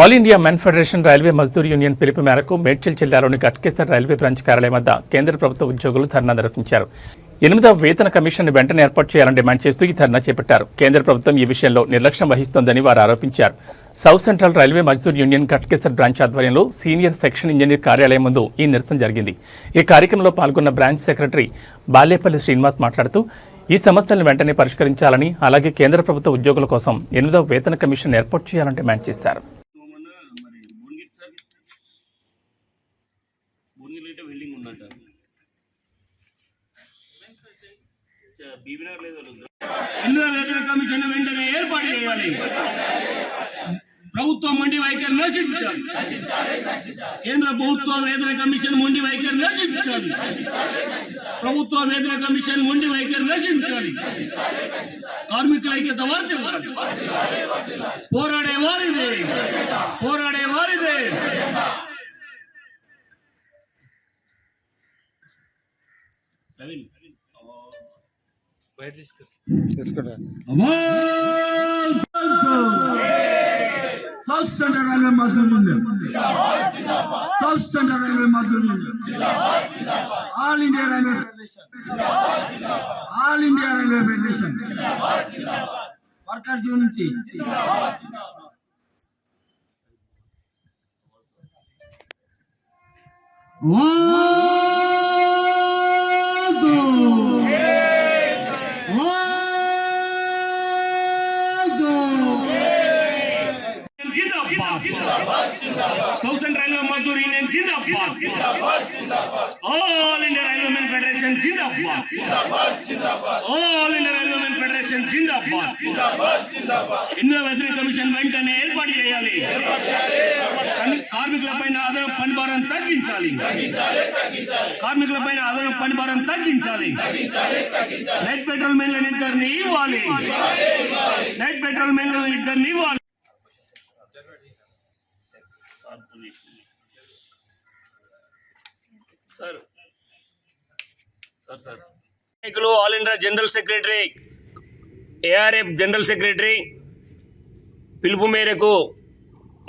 All India men federation railway Mazdoor union పిలుపు మేరకు మేడ్చల్ జిల్లాలోని ఘట్కేసర్ రైల్వే బ్రాంచ్ కార్యాలయం వద్ద కేంద్ర ప్రభుత్వ ఉద్యోగులు ధర్నా నిర్వహించారు. 8వ వేతన కమిషన్ వెంటనే ఏర్పాటు చేయాలని డిమాండ్ చేస్తూ ఈ ధర్నా చేపట్టారు. కేంద్ర ప్రభుత్వం ఈ విషయంలో నిర్లక్ష్యం వహిస్తోందని వారు ఆరోపించారు. South central railway Mazdoor union Ghatkesar branch ఆధ్వర్యంలో సీనియర్ సెక్షన్ ఇంజనీర్ కార్యాలయం ముందు ఈ నిరసన జరిగింది. ఈ కార్యక్రమంలో పాల్గొన్న బ్రాంచ్ సెక్రటరీ బాలేపల్లి శ్రీనివాస్ మాట్లాడుతూ ఈ సమస్యలను వెంటనే పరిష్కరించాలని, అలాగే కేంద్ర ప్రభుత్వ ఉద్యోగుల కోసం 8వ వేతన కమిషన్ ఏర్పాటు చేయాలని డిమాండ్ చేశారు. వేతన కమిషన్ వెంటనే ఏర్పాటు చేయాలి. ప్రభుత్వం మొండి వైఖరి నశించాలి. కేంద్ర ప్రభుత్వ వేతన కమిషన్ మొండి వైఖరి నశించాలి. ప్రభుత్వ వేతన కమిషన్ మొండి వైఖరి నశించాలి. కార్మికుల ఐక్యత వర్ధిల్లాలి. పోరాడే వారిదే, పోరాడే వారిదే. South Central Railway Muzdoor Union, South Central Railway Muzdoor Union, All India Railway Federation, All India Railway Federation, Workers Unity. South Central Railway Muzdoor Union Jindabad. All India Railway Federation Jindabad. All India Railway Federation Jindabad. India Veteran Commission వెంటనే ఏర్పాటు చేయాలి. కార్మికులపైన అదనపు పనిభారం తగ్గించాలి. కార్మికులపైన అదనపు పనిభారం తగ్గించాలి. Night petrol మెన్లను ఇద్దరిని ఇవ్వాలి. Night petrol మెన్లను ఇద్దరిని ఇవ్వాలి. నాయకులు all India general secretary, ARF general secretary పిలుపు మేరకు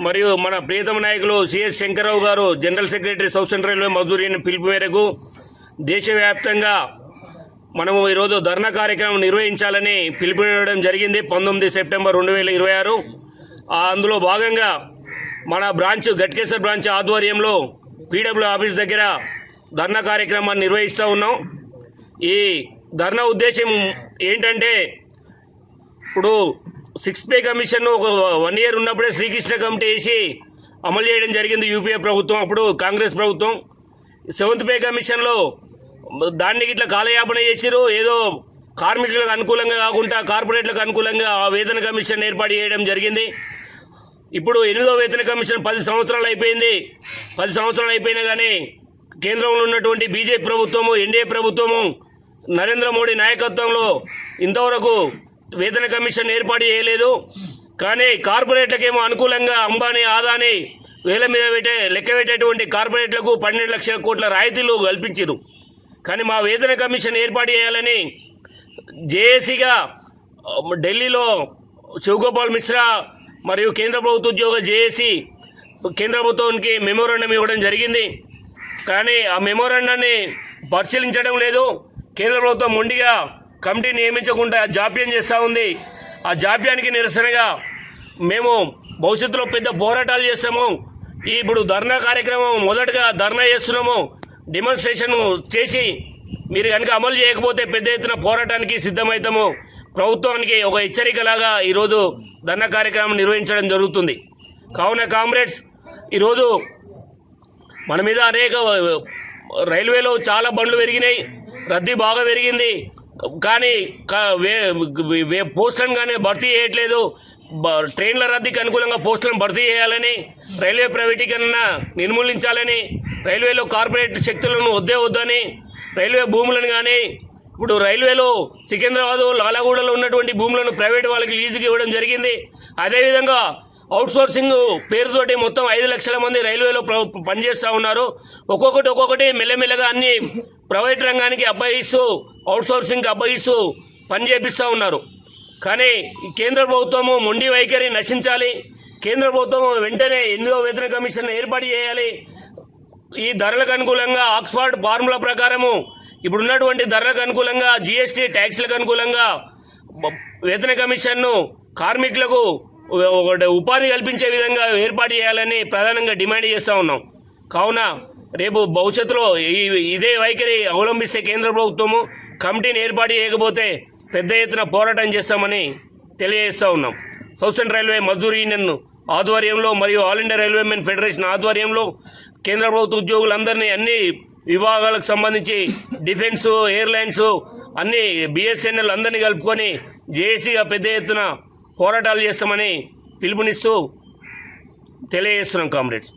మరియు మన ప్రియతమ నాయకులు సిఎస్ శంకర్రావు గారు general secretary south central railway Mazdoor union పిలుపు మేరకు దేశవ్యాప్తంగా మనము ఈరోజు ధర్నా కార్యక్రమం నిర్వహించాలని పిలుపునివ్వడం జరిగింది. 19 సెప్టెంబర్ 2026. అందులో భాగంగా మన బ్రాంచ్ ఘట్కేసర్ బ్రాంచ్ ఆధ్వర్యంలో పీడబ్ల్యూ ఆఫీస్ దగ్గర ధర్నా కార్యక్రమాన్ని నిర్వహిస్తూ ఉన్నాం. ఈ ధర్నా ఉద్దేశం ఏంటంటే, ఇప్పుడు 6th పే కమిషన్ ఒక 1 year ఉన్నప్పుడే శ్రీకృష్ణ కమిటీ వేసి అమలు చేయడం జరిగింది యూపీఏ ప్రభుత్వం, అప్పుడు కాంగ్రెస్ ప్రభుత్వం. 7th పే కమిషన్లో దాన్ని ఇట్లా కాలయాపన చేసిరు. ఏదో కార్మికులకు అనుకూలంగా కాకుండా కార్పొరేట్లకు అనుకూలంగా ఆ వేతన కమిషన్ ఏర్పాటు చేయడం జరిగింది. ఇప్పుడు 8వ వేతన కమిషన్ 10 సంవత్సరాలు అయిపోయింది. 10 సంవత్సరాలు అయిపోయినా కానీ కేంద్రంలో ఉన్నటువంటి బీజేపీ ప్రభుత్వము, ఎన్డీఏ ప్రభుత్వము, నరేంద్ర మోడీ నాయకత్వంలో ఇంతవరకు వేతన కమిషన్ ఏర్పాటు చేయలేదు. కానీ కార్పొరేట్లకేమో అనుకూలంగా అంబానీ, ఆదాని వేల మీద లెక్క పెట్టేటువంటి కార్పొరేట్లకు 12 లక్షల కోట్ల రాయితీలు కల్పించారు. కానీ మా వేతన కమిషన్ ఏర్పాటు చేయాలని జేఏసీగా ఢిల్లీలో శివగోపాల్ మిశ్రా మరియు కేంద్ర ప్రభుత్వ ఉద్యోగ జేఏసీ కేంద్ర ప్రభుత్వానికి మెమోరాండం ఇవ్వడం జరిగింది. కానీ ఆ మెమోరాండాన్ని పరిశీలించడం లేదు. కేంద్ర ప్రభుత్వం మొండిగా కమిటీ నియమించకుండా జాప్యం చేస్తూ ఉంది. ఆ జాప్యానికి నిరసనగా మేము భవిష్యత్తులో పెద్ద పోరాటాలు చేస్తాము. ఇప్పుడు ధర్నా కార్యక్రమం మొదటగా ధర్నా చేస్తున్నాము. డెమాన్స్ట్రేషన్ చేసి మీరు కనుక అమలు చేయకపోతే పెద్ద ఎత్తున పోరాటానికి సిద్ధమవుతాము. ప్రభుత్వానికి ఒక హెచ్చరికలాగా ఈరోజు ధర్నా కార్యక్రమం నిర్వహించడం జరుగుతుంది. కావున కామ్రేడ్స్, ఈరోజు మన మీద అనేక రైల్వేలో చాలా బండ్లు పెరిగినాయి, రద్దీ బాగా పెరిగింది. కానీ పోస్టులను కానీ భర్తీ చేయట్లేదు. ట్రైన్ల రద్దీకి అనుకూలంగా పోస్టులను భర్తీ చేయాలని, రైల్వే ప్రైవేటీకరణ నిర్మూలించాలని, రైల్వేలో కార్పొరేట్ శక్తులను వద్దని, రైల్వే భూములను కానీ ఇప్పుడు రైల్వేలో సికింద్రాబాద్, లాలాగూడలో ఉన్నటువంటి భూములను ప్రైవేట్ వాళ్ళకి లీజుకి ఇవ్వడం జరిగింది. అదేవిధంగా అవుట్సోర్సింగ్ పేరుతోటి మొత్తం 5 లక్షల మంది రైల్వేలో పనిచేస్తూ ఉన్నారు. ఒక్కొక్కటి మెల్లమెల్లగా అన్ని ప్రైవేట్ రంగానికి అబ్బాయిస్తూ, అవుట్సోర్సింగ్కి అబ్బాయిస్తూ పని చేపిస్తూ ఉన్నారు. కానీ ఈ కేంద్ర ప్రభుత్వము మొండి వైఖరి నశించాలి. కేంద్ర ప్రభుత్వం వెంటనే 8వ వేతన కమిషన్ ఏర్పాటు చేయాలి. ఈ ధరలకు అనుకూలంగా ఆక్స్ఫర్డ్ ఫార్ములా ప్రకారము ఇప్పుడున్నటువంటి ధరలకు అనుకూలంగా జీఎస్టీ ట్యాక్స్లకు అనుకూలంగా వేతన కమిషన్ను కార్మికులకు ఉపాధి కల్పించే విధంగా ఏర్పాటు చేయాలని ప్రధానంగా డిమాండ్ చేస్తూ ఉన్నాం. కావున రేపు భవిష్యత్తులో ఇదే వైఖరి అవలంబిస్తే కేంద్ర ప్రభుత్వము కమిటీని ఏర్పాటు చేయకపోతే పెద్ద ఎత్తున పోరాటం చేస్తామని తెలియజేస్తూ ఉన్నాం. South central railway Mazdoor union ఆధ్వర్యంలో మరియు all India railway men federation ఆధ్వర్యంలో కేంద్ర ప్రభుత్వ ఉద్యోగులందరినీ అన్ని విభాగాలకు సంబంధించి డిఫెన్స్, ఎయిర్లైన్స్, అన్ని బిఎస్ఎన్ఎల్ అందరినీ కలుపుకొని జేఏసీగా పెద్ద ఎత్తున పోరాటాలు చేస్తామని పిలుపునిస్తూ తెలియజేస్తున్నాం కామ్రేడ్స్.